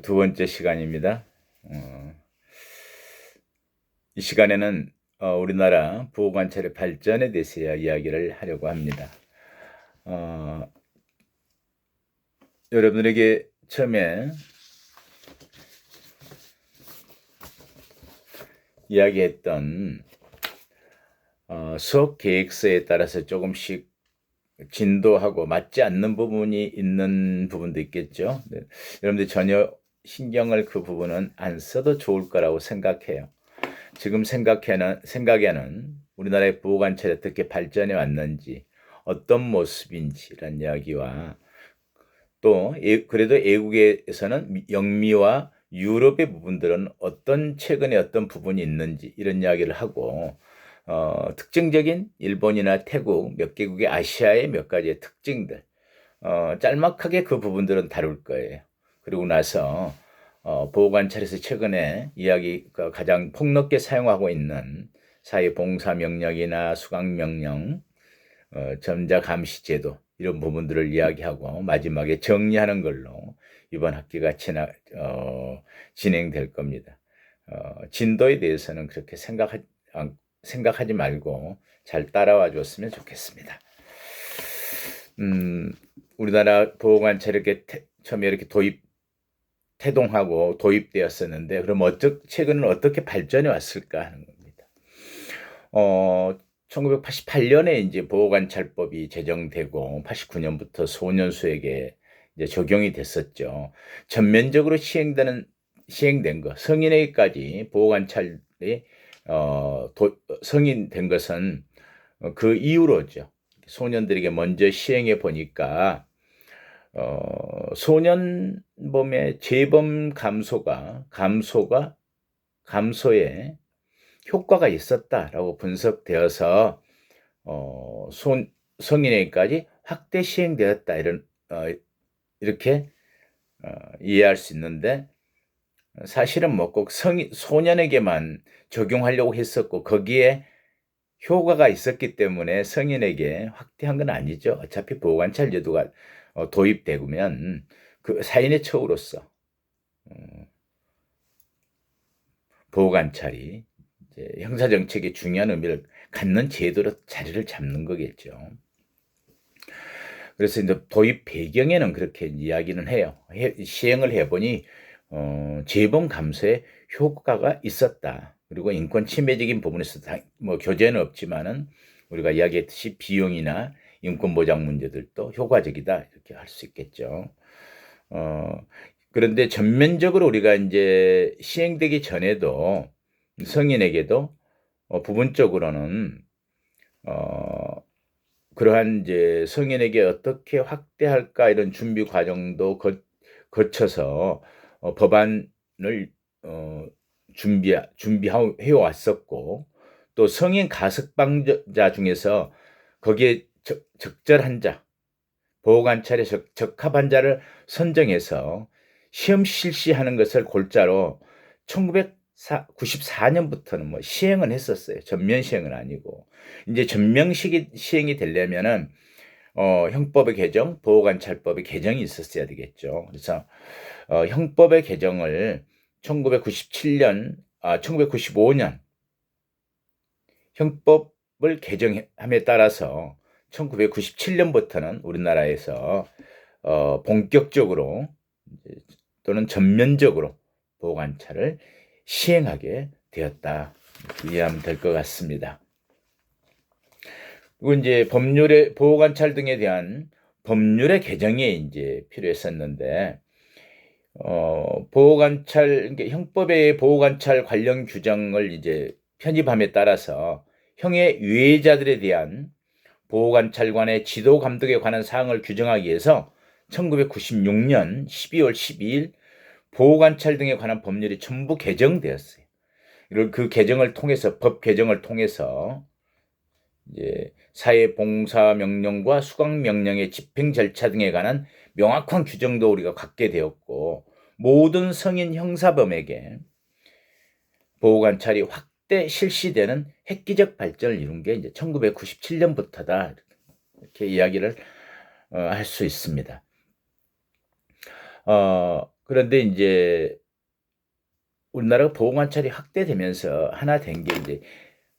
두 번째 시간입니다. 이 시간에는 우리나라 보호관찰의 발전에 대해서 이야기를 하려고 합니다. 여러분들에게 처음에 이야기했던 수업 계획서에 따라서 조금씩 진도하고 맞지 않는 부분이 있는 부분도 있겠죠. 네. 여러분들 전혀 신경을 그 부분은 안 써도 좋을 거라고 생각해요. 지금 생각에는 우리나라의 보호관찰이 어떻게 발전해 왔는지, 어떤 모습인지라는 이야기와 또 그래도 애국에서는 영미와 유럽의 부분들은 최근에 어떤 부분이 있는지 이런 이야기를 하고 특징적인 일본이나 태국 몇 개국의 아시아의 몇 가지의 특징들 짤막하게 그 부분들은 다룰 거예요. 그리고 나서 보호관찰에서 최근에 이야기가 가장 폭넓게 사용하고 있는 사회봉사명령이나 수강명령, 전자감시제도 이런 부분들을 이야기하고 마지막에 정리하는 걸로 이번 학기가 진행될 겁니다. 진도에 대해서는 그렇게 생각하지 말고 잘 따라와 줬으면 좋겠습니다. 우리나라 보호관찰 처음에 이렇게 태동하고 도입되었었는데, 그럼 최근은 어떻게 발전해 왔을까 하는 겁니다. 1988년에 이제 보호관찰법이 제정되고 89년부터 소년수에게 이제 적용이 됐었죠. 전면적으로 시행된 거, 성인에게까지 보호관찰이 성인된 것은 그 이후로죠. 소년들에게 먼저 시행해 보니까 소년범의 재범 감소에 효과가 있었다라고 분석되어서 성인에게까지 확대 시행되었다 이렇게 이해할 수 있는데, 사실은 뭐 꼭 소년에게만 적용하려고 했었고 거기에 효과가 있었기 때문에 성인에게 확대한 건 아니죠. 어차피 보호관찰 제도가 도입되면 그 사인의 처우로서 보호관찰이 이제 형사정책의 중요한 의미를 갖는 제도로 자리를 잡는 거겠죠. 그래서 이제 도입 배경에는 그렇게 이야기는 해요. 시행을 해보니 재범 감소에 효과가 있었다. 그리고 인권 침해적인 부분에서 뭐 교재는 없지만은 우리가 이야기했듯이 비용이나 인권 보장 문제들도 효과적이다 이렇게 할 수 있겠죠. 그런데 전면적으로 우리가 이제 시행되기 전에도 성인에게도 부분적으로는 그러한 이제 성인에게 어떻게 확대할까 이런 준비 과정도 거쳐서 법안을 준비해 왔었고, 또 성인 가석방자 중에서 거기에 적절한 자, 보호관찰에 적합한 자를 선정해서 시험 실시하는 것을 골자로 1994년부터는 뭐 시행은 했었어요. 전면 시행은 아니고. 이제 전면 시행이 되려면은 형법의 개정, 보호관찰법의 개정이 있었어야 되겠죠. 그래서 형법의 개정을 1995년 형법을 개정함에 따라서 1997년부터는 우리나라에서 본격적으로 또는 전면적으로 보호관찰을 시행하게 되었다. 이해하면 될 것 같습니다. 그리고 이제 보호관찰 등에 대한 법률의 개정이 이제 필요했었는데, 그러니까 형법의 보호관찰 관련 규정을 이제 편입함에 따라서 형의 유해자들에 대한 보호관찰관의 지도 감독에 관한 사항을 규정하기 위해서 1996년 12월 12일 보호관찰 등에 관한 법률이 전부 개정되었어요. 그 개정을 통해서, 법 개정을 통해서 이제 사회봉사명령과 수강명령의 집행 절차 등에 관한 명확한 규정도 우리가 갖게 되었고, 모든 성인 형사범에게 보호관찰이 확대 실시되는 획기적 발전을 이룬 게 이제 1997년부터다 이렇게 이야기를 할 수 있습니다. 그런데 이제 우리나라가 보호관찰이 확대되면서 하나 된 게 이제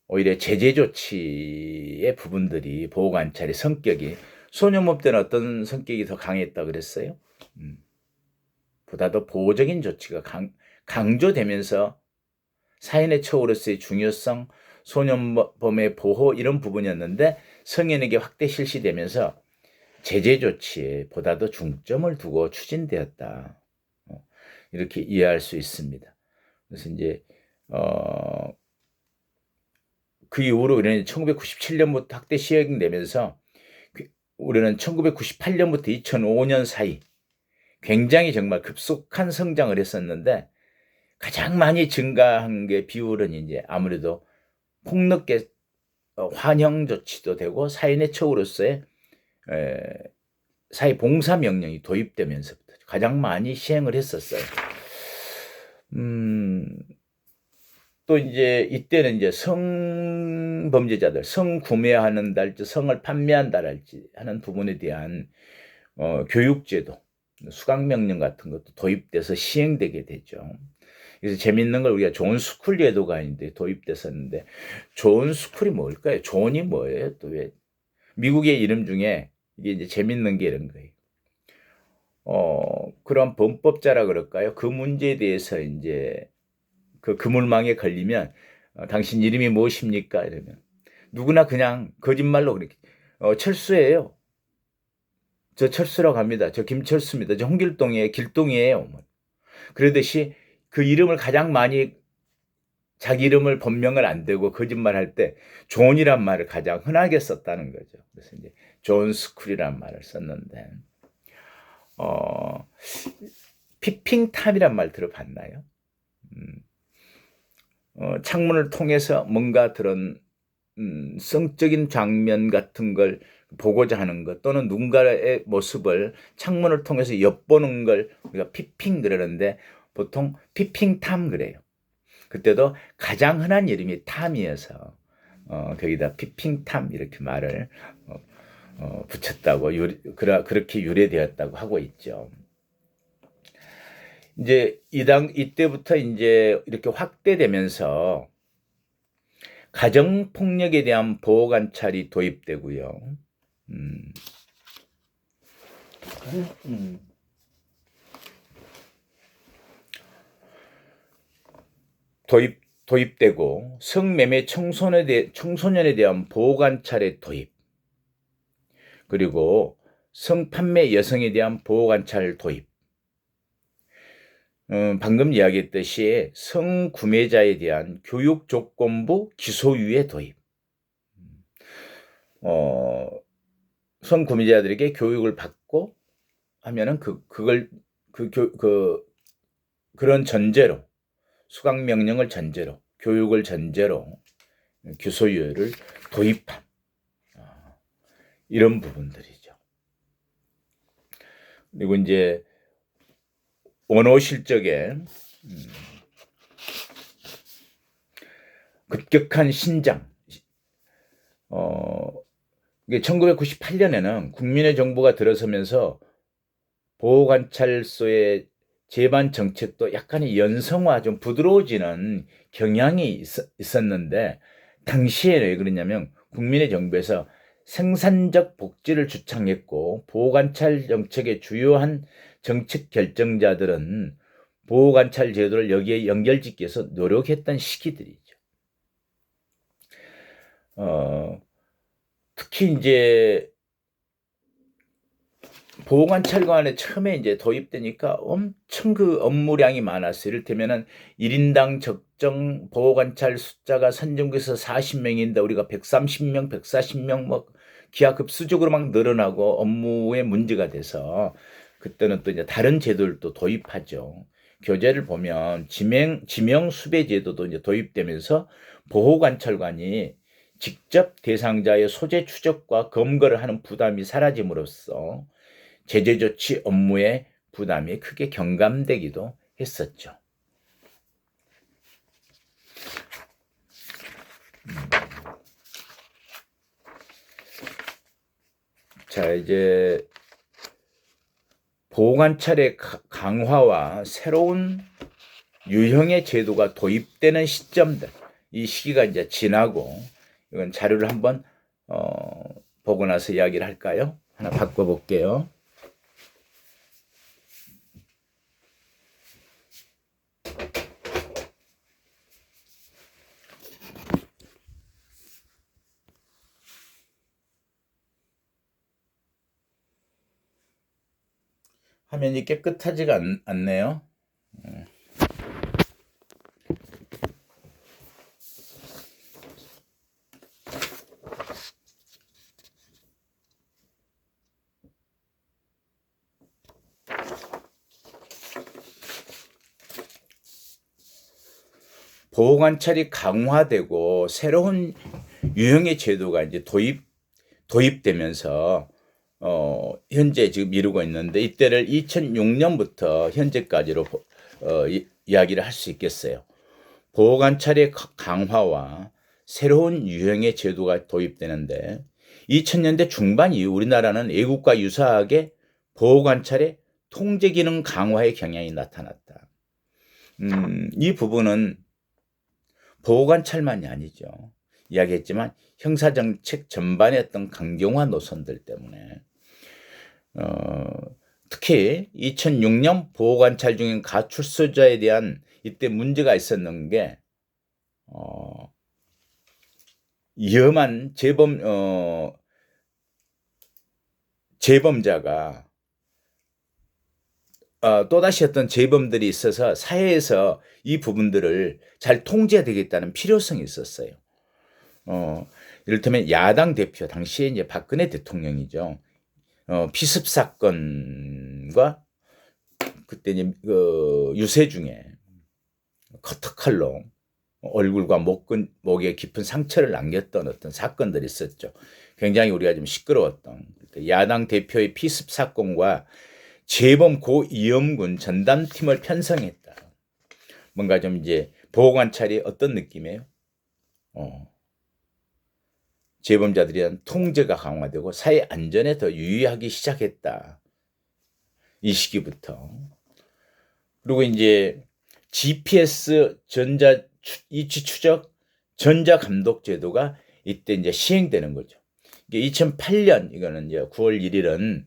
오히려 제재 조치의 부분들이 보호관찰의 성격이 소년법 때는 어떤 성격이 더 강했다 그랬어요? 보다 더 보호적인 조치가 강조되면서 사인의 처우로서의 중요성, 소년범의 보호 이런 부분이었는데 성인에게 확대 실시되면서 제재 조치에 보다 더 중점을 두고 추진되었다. 이렇게 이해할 수 있습니다. 그래서 이제 그 이후로 우리는 1997년부터 확대 시행되면서 우리는 1998년부터 2005년 사이 굉장히 정말 급속한 성장을 했었는데 가장 많이 증가한 게 비율은 이제 아무래도 폭넓게 환영 조치도 되고 사인의 처우로서의 사회 봉사 명령이 도입되면서부터 가장 많이 시행을 했었어요. 또 이제 이때는 이제 성범죄자들, 성 구매한다랄지 성을 판매한다랄지 하는 부분에 대한 교육제도, 수강명령 같은 것도 도입돼서 시행되게 되죠. 그래서 재밌는 걸 우리가 존 스쿨 제도가 있는데 도입됐었는데 존 스쿨이 뭘까요? 존이 뭐예요? 또 왜 미국의 이름 중에 이게 이제 재밌는 게 이런 거예요. 그런 범법자라 그럴까요? 그 문제에 대해서 이제 그 그물망에 걸리면 당신 이름이 무엇입니까? 이러면 누구나 그냥 거짓말로 그렇게 철수예요. 저 철수라고 합니다. 저 김철수입니다. 저 홍길동이에요. 길동이에요. 그러듯이 그 이름을 가장 많이 자기 이름을 본명을 안 대고 거짓말할 때 존이란 말을 가장 흔하게 썼다는 거죠. 그래서 이제 존 스쿨이란 말을 썼는데 피핑탐이란 말 들어봤나요? 창문을 통해서 뭔가 그런 성적인 장면 같은 걸 보고자 하는 것 또는 누군가의 모습을 창문을 통해서 엿보는 걸 우리가 피핑 그러는데 보통 피핑탐 그래요. 그때도 가장 흔한 이름이 탐이어서 거기다 피핑탐 이렇게 말을 붙였다고 그렇게 유래되었다고 하고 있죠. 이제 이때부터 이제 이렇게 확대되면서 가정 폭력에 대한 보호 관찰이 도입되고요. 도입되고 성매매 청소년에 대한 보호 관찰의 도입 그리고 성판매 여성에 대한 보호 관찰 도입 방금 이야기했듯이 성구매자에 대한 교육조건부 기소유예 도입 성구매자들에게 교육을 받고 하면은 그런 전제로 수강명령을 전제로 교육을 전제로 기소유예를 도입한 이런 부분들이죠. 그리고 이제 원호 실적에 급격한 신장. 이게 1998년에는 국민의 정부가 들어서면서 보호관찰소의 제반 정책도 약간의 연성화, 좀 부드러워지는 경향이 있었는데 당시에 왜 그러냐면 국민의 정부에서 생산적 복지를 주창했고 보호관찰 정책의 주요한 정책 결정자들은 보호관찰 제도를 여기에 연결짓기 위해서 노력했던 시기들이죠. 특히 이제 보호관찰관에 처음에 이제 도입되니까 엄청 그 업무량이 많았어요. 이를테면은 1인당 적정 보호관찰 숫자가 선정돼서 40명인데 우리가 130명, 140명 뭐 기하급수적으로 막 늘어나고 업무에 문제가 돼서 그때는 또 이제 다른 제도를 또 도입하죠. 교재를 보면 지명 수배 제도도 이제 도입되면서 보호관찰관이 직접 대상자의 소재 추적과 검거를 하는 부담이 사라짐으로써 제재 조치 업무의 부담이 크게 경감되기도 했었죠. 자, 이제 보호관찰의 강화와 새로운 유형의 제도가 도입되는 시점들, 이 시기가 이제 지나고, 이건 자료를 한번 보고 나서 이야기를 할까요? 하나 바꿔볼게요. 화면이 깨끗하지가 않네요. 보호관찰이 강화되고 새로운 유형의 제도가 이제 도입되면서 현재 지금 이루고 있는데, 이때를 2006년부터 현재까지로 이야기를 할 수 있겠어요. 보호관찰의 강화와 새로운 유형의 제도가 도입되는데, 2000년대 중반 이후 우리나라는 외국과 유사하게 보호관찰의 통제기능 강화의 경향이 나타났다. 이 부분은 보호관찰만이 아니죠. 이야기했지만 형사정책 전반의 어떤 강경화 노선들 때문에 특히 2006년 보호관찰 중인 가출소자에 대한 이때 문제가 있었는 게 위험한 재범자가 또다시 어떤 재범들이 있어서 사회에서 이 부분들을 잘 통제해야 되겠다는 필요성이 있었어요. 이를테면 야당 대표, 당시에 이제 박근혜 대통령이죠. 피습 사건과 그때 이제 유세중에 커터칼로 얼굴과 목에 깊은 상처를 남겼던 어떤 사건들이 있었죠. 굉장히 우리가 좀 시끄러웠던 야당 대표의 피습 사건과 재범 고 이영군 전담팀을 편성했다. 뭔가 좀 이제 보호관찰이 어떤 느낌이에요? 재범자들에 대한 통제가 강화되고 사회 안전에 더 유의하기 시작했다. 이 시기부터. 그리고 이제 GPS 전자 이치 추적 전자 감독 제도가 이때 이제 시행되는 거죠. 이게 2008년, 이거는 이제 9월 1일은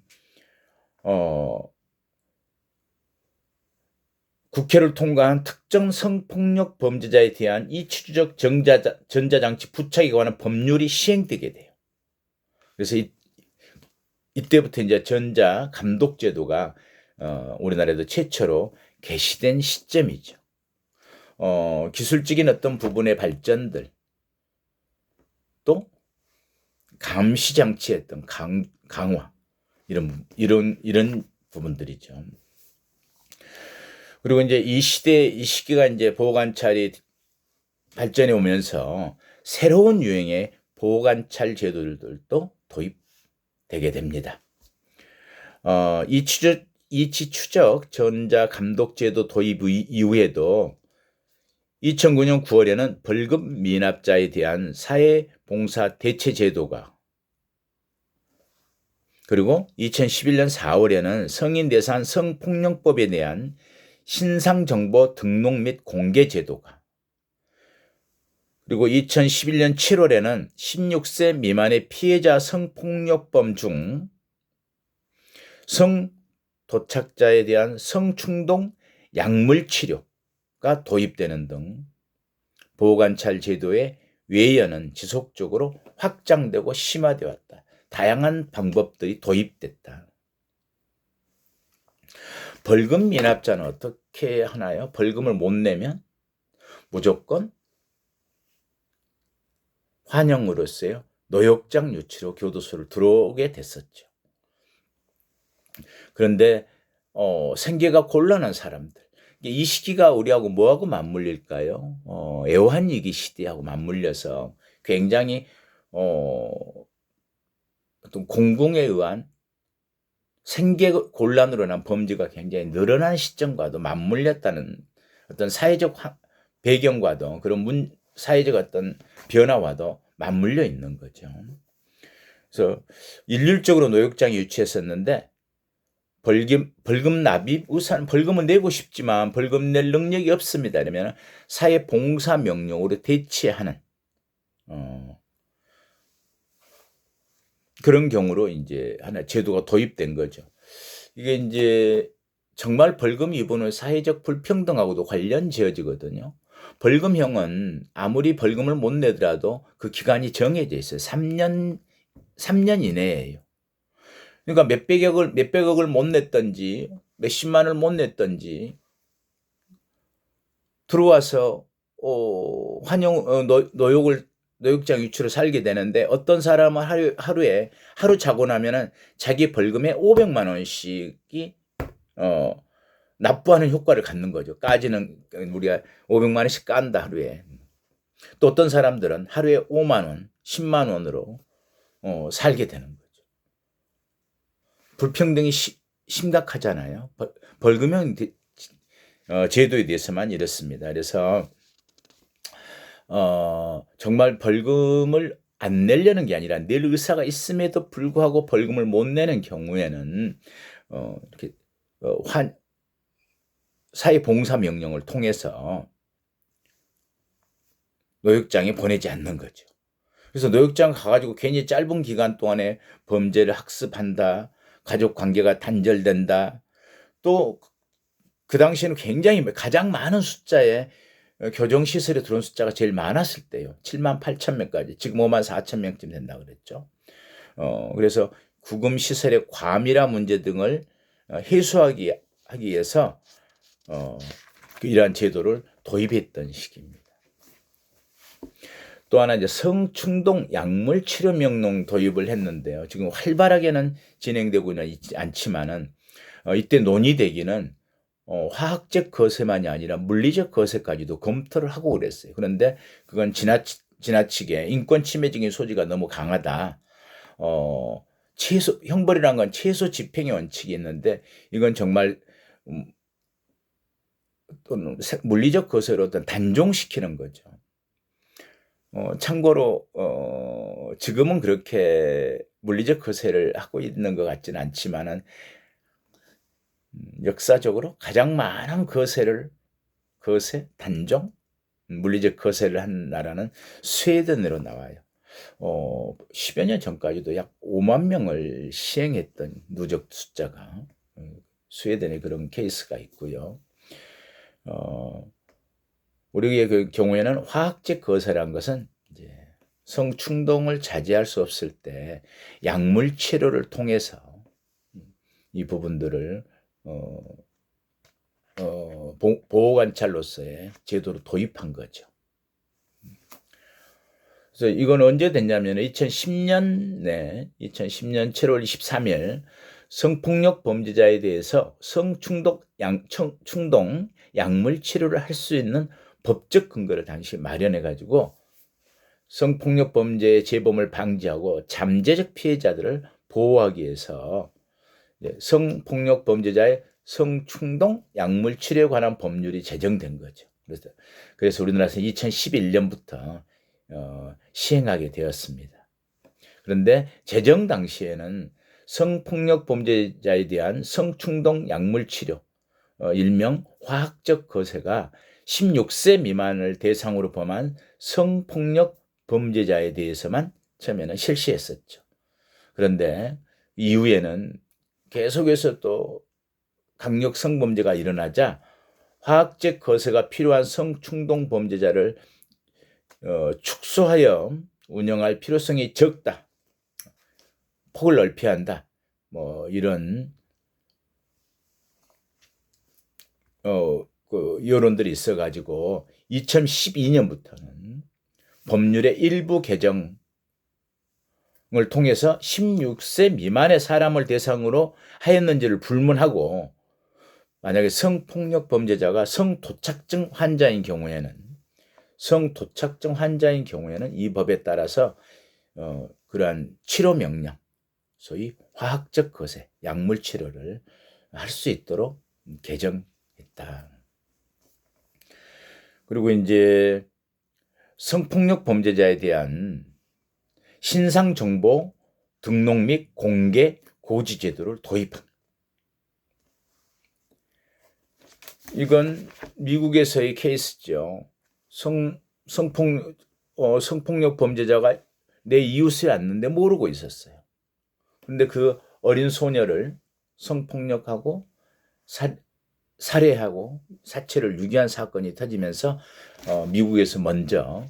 국회를 통과한 특정 성폭력 범죄자에 대한 이치추적 전자장치 부착에 관한 법률이 시행되게 돼요. 그래서 이때부터 이제 전자 감독 제도가 우리나라에도 최초로 개시된 시점이죠. 기술적인 어떤 부분의 발전들, 또 감시 장치의 어떤 강화, 이런 부분들이죠. 그리고 이제 이 시기가 이제 보호관찰이 발전해 오면서 새로운 유형의 보호관찰 제도들도 도입되게 됩니다. 이치 추적 전자 감독 제도 도입 이후에도 2009년 9월에는 벌금 미납자에 대한 사회봉사 대체 제도가, 그리고 2011년 4월에는 성인 대상 성폭력법에 대한 신상정보 등록 및 공개 제도가, 그리고 2011년 7월에는 16세 미만의 피해자 성폭력범 중 성도착자에 대한 성충동 약물치료가 도입되는 등 보호관찰 제도의 외연은 지속적으로 확장되고 심화되어 왔다. 다양한 방법들이 도입됐다. 벌금 미납자는 어떻게 하나요? 벌금을 못 내면 무조건 환영으로서요, 노역장 유치로 교도소를 들어오게 됐었죠. 그런데 생계가 곤란한 사람들, 이 시기가 우리하고 뭐하고 맞물릴까요? 애환위기 시대하고 맞물려서 굉장히 어떤 공공에 의한 생계 곤란으로 인한 범죄가 굉장히 늘어난 시점과도 맞물렸다는 어떤 사회적 배경과도, 그런 사회적 어떤 변화와도 맞물려 있는 거죠. 그래서 일률적으로 노역장이 유치했었는데 벌금 납입, 우선 벌금은 내고 싶지만 벌금 낼 능력이 없습니다. 이러면 사회봉사 명령으로 대체하는 그런 경우로 이제 하나 제도가 도입된 거죠. 이게 이제 정말 벌금 위반은 사회적 불평등하고도 관련 지어지거든요. 벌금형은 아무리 벌금을 못 내더라도 그 기간이 정해져 있어요. 3년 이내예요. 그러니까 몇백억을 못 냈던지 몇십만을 못 냈던지 들어와서 노역장 유치로 살게 되는데 어떤 사람은 하루 자고 나면은 자기 벌금의 500만 원씩이 납부하는 효과를 갖는 거죠. 까지는 우리가 500만 원씩 깐다 하루에. 또 어떤 사람들은 하루에 5만 원, 10만 원으로 살게 되는 거죠. 불평등이 심각하잖아요. 벌금형 제도에 대해서만 이렇습니다. 그래서 정말 벌금을 안 내려는 게 아니라 낼 의사가 있음에도 불구하고 벌금을 못 내는 경우에는 이렇게 사회봉사 명령을 통해서 노역장에 보내지 않는 거죠. 그래서 노역장 가가지고 괜히 짧은 기간 동안에 범죄를 학습한다, 가족 관계가 단절된다. 또 그 당시에는 굉장히 가장 많은 숫자의 교정시설에 들어온 숫자가 제일 많았을 때요. 7만 8천 명까지. 지금 5만 4천 명쯤 된다 그랬죠. 그래서 구금시설의 과밀화 문제 등을 해소하기 위해서 이러한 제도를 도입했던 시기입니다. 또 하나 이제 성충동 약물 치료 명령 도입을 했는데요. 지금 활발하게는 진행되고는 있지 않지만은 이때 논의되기는 화학적 거세만이 아니라 물리적 거세까지도 검토를 하고 그랬어요. 그런데 그건 지나치게 인권 침해적인 소지가 너무 강하다. 형벌이란 건 최소 집행의 원칙이 있는데 이건 정말 또는 물리적 거세로 어떤 단종시키는 거죠. 참고로 지금은 그렇게 물리적 거세를 하고 있는 것 같지는 않지만은 역사적으로 가장 많은 거세 단종 물리적 거세를 한 나라는 스웨덴으로 나와요. 10여 년 전까지도 약 5만 명을 시행했던 누적 숫자가 스웨덴에 그런 케이스가 있고요. 우리의 그 경우에는 화학적 거세란 것은 이제 성충동을 자제할 수 없을 때 약물 치료를 통해서 이 부분들을 보호관찰로서의 제도로 도입한 거죠. 그래서 이건 언제 됐냐면 2010년 7월 23일 성폭력 범죄자에 대해서 성충동 약물 치료를 할 수 있는 법적 근거를 당시 마련해 가지고 성폭력 범죄의 재범을 방지하고 잠재적 피해자들을 보호하기 위해서 성폭력 범죄자의 성충동 약물 치료에 관한 법률이 제정된 거죠. 그래서 우리나라에서 2011년부터 시행하게 되었습니다. 그런데 제정 당시에는 성폭력 범죄자에 대한 성충동 약물 치료, 일명 화학적 거세가 16세 미만을 대상으로 범한 성폭력 범죄자에 대해서만 처음에는 실시했었죠. 그런데 이후에는 계속해서 또 강력 성범죄가 일어나자 화학적 거세가 필요한 성충동 범죄자를 축소하여 운영할 필요성이 적다. 폭을 넓혀야 한다. 이런 여론들이 있어가지고 2012년부터는 법률의 일부 개정을 통해서 16세 미만의 사람을 대상으로 하였는지를 불문하고 만약에 성폭력 범죄자가 성도착증 환자인 경우에는 이 법에 따라서 그러한 치료 명령, 소위 화학적 거세, 약물 치료를 할 수 있도록 개정했다. 그리고 이제 성폭력 범죄자에 대한 신상 정보 등록 및 공개 고지 제도를 도입한. 이건 미국에서의 케이스죠. 성폭력 범죄자가 내 이웃에 왔는데 모르고 있었어요. 근데 그 어린 소녀를 성폭력하고 살해하고 사체를 유기한 사건이 터지면서 미국에서 먼저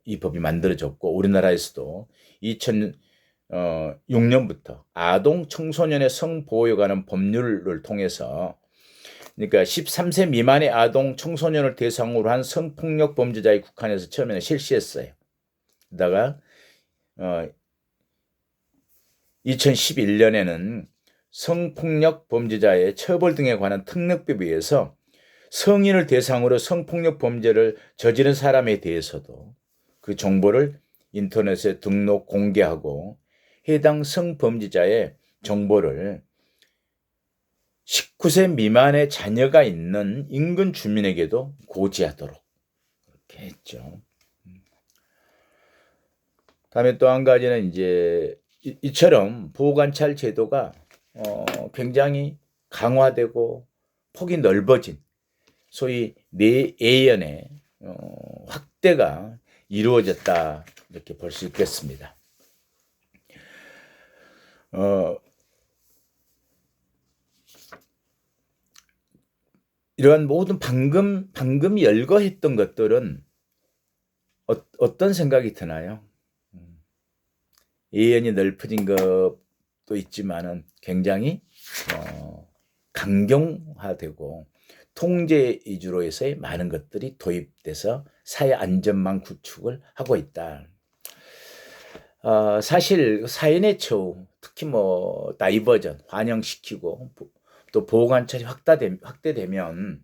이 법이 만들어졌고, 우리나라에서도 2006년부터 아동 청소년의 성보호에 관한 법률을 통해서, 그러니까 13세 미만의 아동 청소년을 대상으로 한 성폭력 범죄자에 국한해서 처음에는 실시했어요. 그러다가 2011년에는 성폭력 범죄자의 처벌 등에 관한 특례법에 의해서 성인을 대상으로 성폭력 범죄를 저지른 사람에 대해서도 그 정보를 인터넷에 등록 공개하고, 해당 성범죄자의 정보를 19세 미만의 자녀가 있는 인근 주민에게도 고지하도록 그렇게 했죠. 다음에 또 한 가지는 이제 이처럼 보호관찰 제도가 굉장히 강화되고 폭이 넓어진 소위 내애연의 확대가 이루어졌다, 이렇게 볼 수 있겠습니다. 이러한 모든 방금 열거했던 것들은 어떤 생각이 드나요? 예언이 넓어진 것도 있지만은 굉장히 강경화되고 통제 위주로 해서의 많은 것들이 도입돼서 사회 안전망 구축을 하고 있다. 사실 사인의 처우, 특히 뭐 다이버전, 환영시키고 또 보호관찰이 확대되면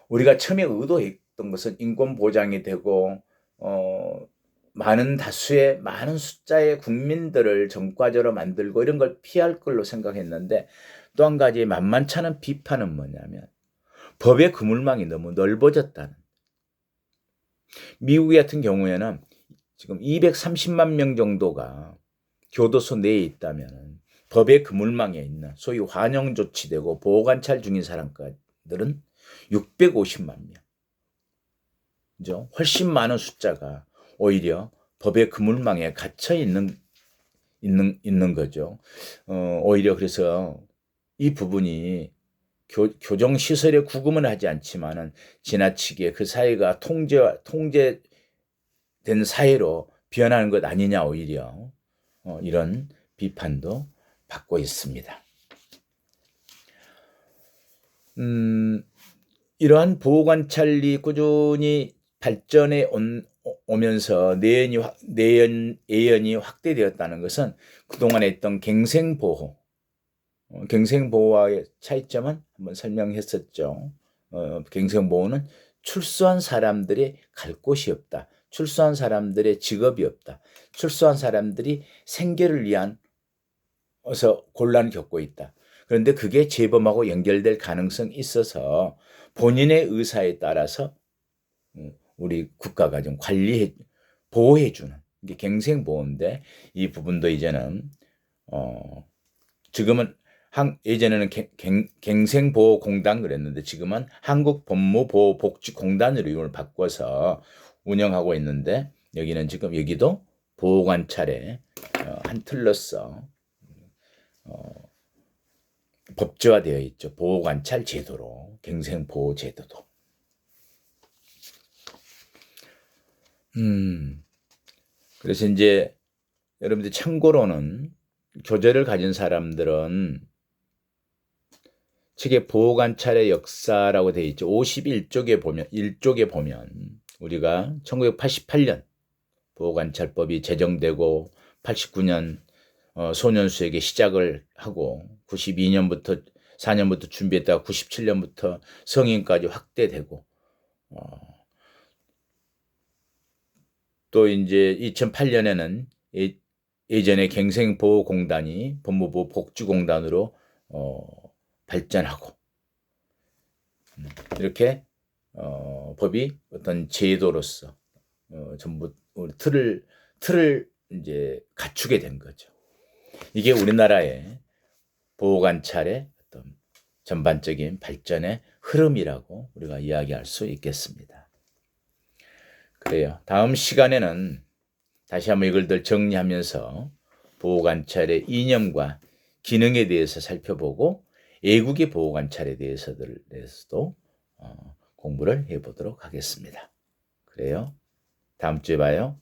우리가 처음에 의도했던 것은 인권 보장이 되고 많은 숫자의 국민들을 전과자로 만들고 이런 걸 피할 걸로 생각했는데, 또 한 가지 만만찮은 비판은 뭐냐면 법의 그물망이 너무 넓어졌다는. 미국 같은 경우에는 지금 230만 명 정도가 교도소 내에 있다면 법의 그물망에 있는 소위 환영 조치되고 보호관찰 중인 사람들은 650만 명. 그죠? 훨씬 많은 숫자가 오히려 법의 그물망에 갇혀 있는 거죠. 오히려 그래서 이 부분이 교정 시설에 구금은 하지 않지만은 지나치게 그 사회가 통제된 사회로 변하는 것 아니냐, 오히려 이런 비판도 받고 있습니다. 이러한 보호관찰이 꾸준히 발전해 오면서 내연이 확대되었다는 것은 그동안에 있던 갱생보호와의 차이점은 한번 설명했었죠. 갱생보호는 출소한 사람들이 갈 곳이 없다. 출소한 사람들의 직업이 없다. 출소한 사람들이 생계를 위한 곤란을 겪고 있다. 그런데 그게 재범하고 연결될 가능성이 있어서 본인의 의사에 따라서 우리 국가가 좀 보호해주는 게 갱생보호인데, 이 부분도 이제는 지금은 예전에는 갱생보호공단 그랬는데 지금은 한국법무보호복지공단으로 이름을 바꿔서 운영하고 있는데, 여기는 지금 여기도 보호관찰의 한 틀로서 법제화되어 있죠. 보호관찰 제도로, 갱생보호 제도도. 그래서 이제 여러분들 참고로는 교재를 가진 사람들은 책에 보호관찰의 역사라고 되어 있죠. 51쪽에 보면 우리가 1988년 보호관찰법이 제정되고 89년 소년수에게 시작을 하고 4년부터 준비했다가 97년부터 성인까지 확대되고 또 이제 2008년에는 예전에 갱생보호공단이 법무부 복지공단으로 발전하고 이렇게 법이 어떤 제도로서 전부 틀을 이제 갖추게 된 거죠. 이게 우리나라의 보호관찰의 어떤 전반적인 발전의 흐름이라고 우리가 이야기할 수 있겠습니다. 그래요. 다음 시간에는 다시 한번 이걸 정리하면서 보호관찰의 이념과 기능에 대해서 살펴보고 애국의 보호관찰에 대해서도 공부를 해보도록 하겠습니다. 그래요. 다음 주에 봐요.